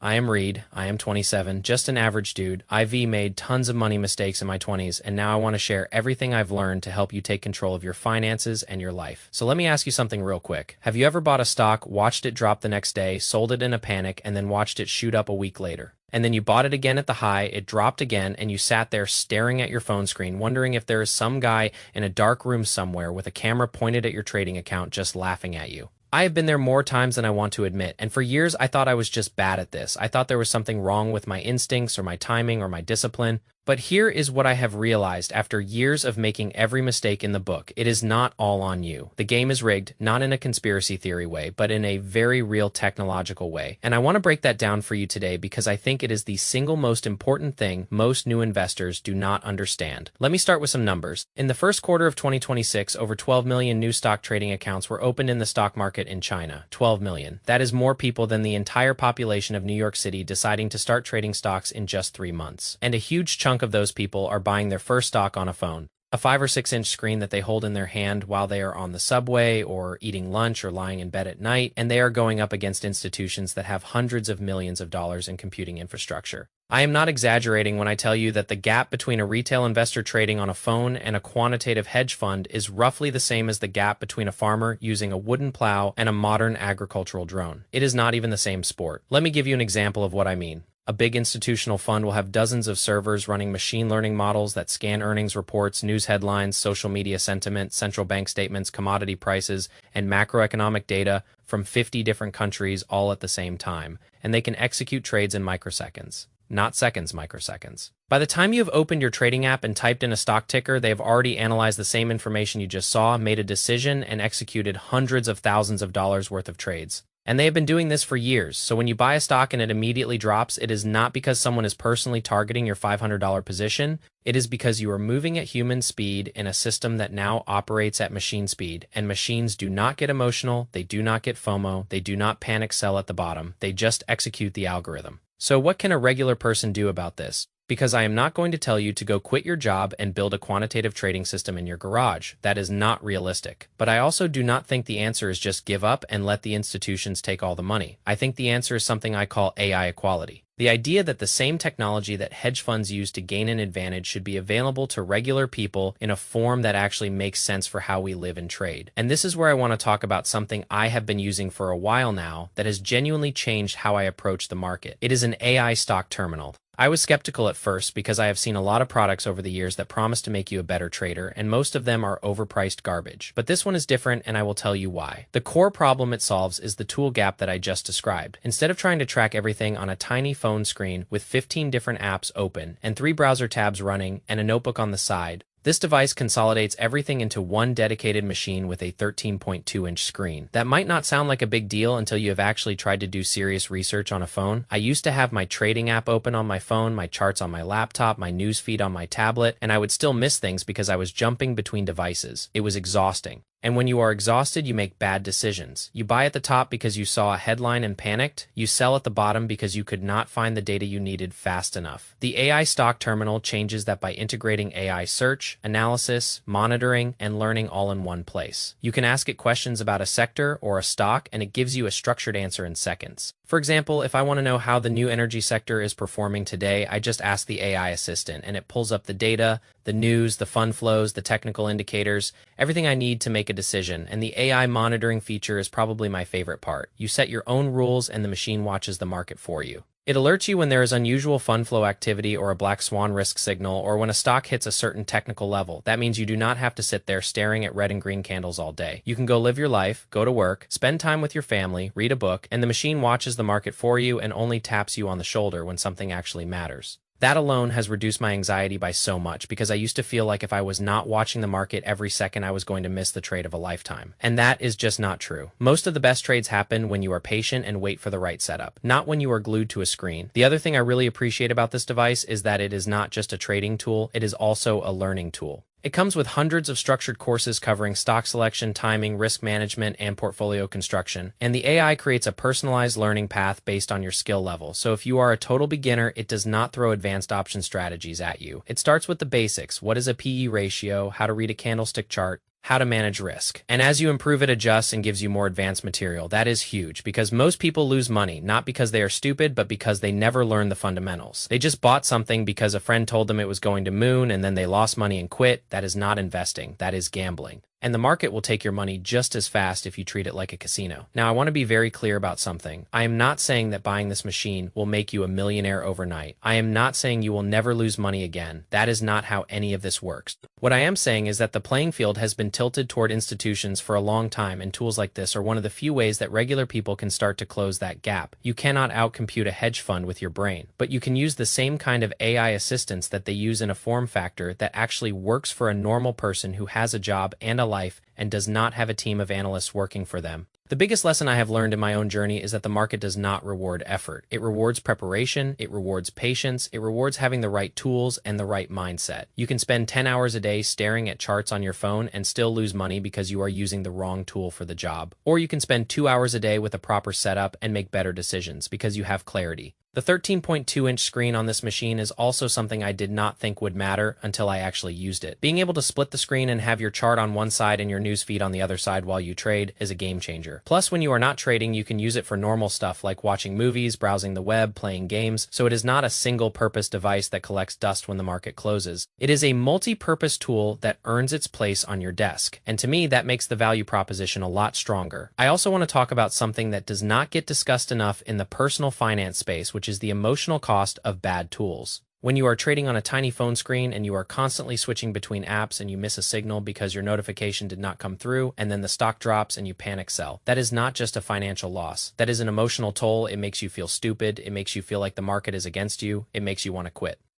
I am Reed. I am 27, just an average dude. I've made tons of money mistakes in my 20s, and now I want to share everything I've learned to help you take control of your finances and your life. So let me ask you something real quick. Have you ever bought a stock, watched it drop the next day, sold it in a panic, and then watched it shoot up a week later? And then you bought it again at the high, it dropped again, and you sat there staring at your phone screen, wondering if there is some guy in a dark room somewhere with a camera pointed at your trading account just laughing at you. I have been there more times than I want to admit, and for years I thought I was just bad at this. I thought there was something wrong with my instincts or my timing or my discipline. But here is what I have realized after years of making every mistake in the book. It is not all on you. The game is rigged, not in a conspiracy theory way, but in a very real technological way. And I want to break that down for you today because I think it is the single most important thing most new investors do not understand. Let me start with some numbers. In the first quarter of 2026, over 12 million new stock trading accounts were opened in the stock market in China. 12 million. That is more people than the entire population of New York City deciding to start trading stocks in just 3 months. And a huge chunk of those people are buying their first stock on a phone, a 5 or 6 inch screen that they hold in their hand while they are on the subway or eating lunch or lying in bed at night, and they are going up against institutions that have hundreds of millions of dollars in computing infrastructure. I am not exaggerating when I tell you that the gap between a retail investor trading on a phone and a quantitative hedge fund is roughly the same as the gap between a farmer using a wooden plow and a modern agricultural drone. It is not even the same sport. Let me give you an example of what I mean. A big institutional fund will have dozens of servers running machine learning models that scan earnings reports, news headlines, social media sentiment, central bank statements, commodity prices, and macroeconomic data from 50 different countries all at the same time, and they can execute trades in microseconds. Not seconds, microseconds. By the time you have opened your trading app and typed in a stock ticker, they have already analyzed the same information you just saw, made a decision, and executed hundreds of thousands of dollars worth of trades. And they have been doing this for years, so when you buy a stock and it immediately drops, it is not because someone is personally targeting your $500 position, it is because you are moving at human speed in a system that now operates at machine speed, and machines do not get emotional, they do not get FOMO, they do not panic sell at the bottom, they just execute the algorithm. So what can a regular person do about this? Because I am not going to tell you to go quit your job and build a quantitative trading system in your garage. That is not realistic. But I also do not think the answer is just give up and let the institutions take all the money. I think the answer is something I call AI equality. The idea that the same technology that hedge funds use to gain an advantage should be available to regular people in a form that actually makes sense for how we live and trade. And this is where I want to talk about something I have been using for a while now that has genuinely changed how I approach the market. It is an AI stock terminal. I was skeptical at first because I have seen a lot of products over the years that promise to make you a better trader, and most of them are overpriced garbage. But this one is different, and I will tell you why. The core problem it solves is the tool gap that I just described. Instead of trying to track everything on a tiny phone screen with 15 different apps open and 3 browser tabs running and a notebook on the side, this device consolidates everything into one dedicated machine with a 13.2-inch screen. That might not sound like a big deal until you have actually tried to do serious research on a phone. I used to have my trading app open on my phone, my charts on my laptop, my news feed on my tablet, and I would still miss things because I was jumping between devices. It was exhausting. And when you are exhausted, you make bad decisions. You buy at the top because you saw a headline and panicked. You sell at the bottom because you could not find the data you needed fast enough. The AI stock terminal changes that by integrating AI search, analysis, monitoring, and learning all in one place. You can ask it questions about a sector or a stock, and it gives you a structured answer in seconds. For example, if I want to know how the new energy sector is performing today, I just ask the AI assistant, and it pulls up the data, the news, the fund flows, the technical indicators, everything I need to make a decision, and the AI monitoring feature is probably my favorite part. You set your own rules and the machine watches the market for you. It alerts you when there is unusual fund flow activity or a black swan risk signal, or when a stock hits a certain technical level. That means you do not have to sit there staring at red and green candles all day. You can go live your life, go to work, spend time with your family, read a book, and the machine watches the market for you and only taps you on the shoulder when something actually matters. That alone has reduced my anxiety by so much because I used to feel like if I was not watching the market every second, I was going to miss the trade of a lifetime. And that is just not true. Most of the best trades happen when you are patient and wait for the right setup, not when you are glued to a screen. The other thing I really appreciate about this device is that it is not just a trading tool, it is also a learning tool. It comes with hundreds of structured courses covering stock selection, timing, risk management, and portfolio construction. And the AI creates a personalized learning path based on your skill level. So if you are a total beginner, it does not throw advanced option strategies at you. It starts with the basics. What is a PE ratio? How to read a candlestick chart? how to manage risk. And as you improve, it adjusts and gives you more advanced material. That is huge because most people lose money, not because they are stupid, but because they never learn the fundamentals. They just bought something because a friend told them it was going to moon and then they lost money and quit. That is not investing. That is gambling. And the market will take your money just as fast if you treat it like a casino. Now, I want to be very clear about something. I am not saying that buying this machine will make you a millionaire overnight. I am not saying you will never lose money again. That is not how any of this works. What I am saying is that the playing field has been tilted toward institutions for a long time, and tools like this are one of the few ways that regular people can start to close that gap. You cannot outcompute a hedge fund with your brain, but you can use the same kind of AI assistance that they use in a form factor that actually works for a normal person who has a job and a life and does not have a team of analysts working for them. The biggest lesson I have learned in my own journey is that the market does not reward effort. It rewards preparation, it rewards patience, it rewards having the right tools and the right mindset. You can spend 10 hours a day staring at charts on your phone and still lose money because you are using the wrong tool for the job. Or you can spend 2 hours a day with a proper setup and make better decisions because you have clarity. The 13.2-inch screen on this machine is also something I did not think would matter until I actually used it. Being able to split the screen and have your chart on one side and your newsfeed on the other side while you trade is a game changer. Plus, when you are not trading, you can use it for normal stuff like watching movies, browsing the web, playing games, so it is not a single-purpose device that collects dust when the market closes. It is a multi-purpose tool that earns its place on your desk, and to me, that makes the value proposition a lot stronger. I also want to talk about something that does not get discussed enough in the personal finance space, which is the emotional cost of bad tools. When you are trading on a tiny phone screen and you are constantly switching between apps and you miss a signal because your notification did not come through and then the stock drops and you panic sell, that is not just a financial loss. That is an emotional toll. It makes you feel stupid. It makes you feel like the market is against you. It makes you want to quit.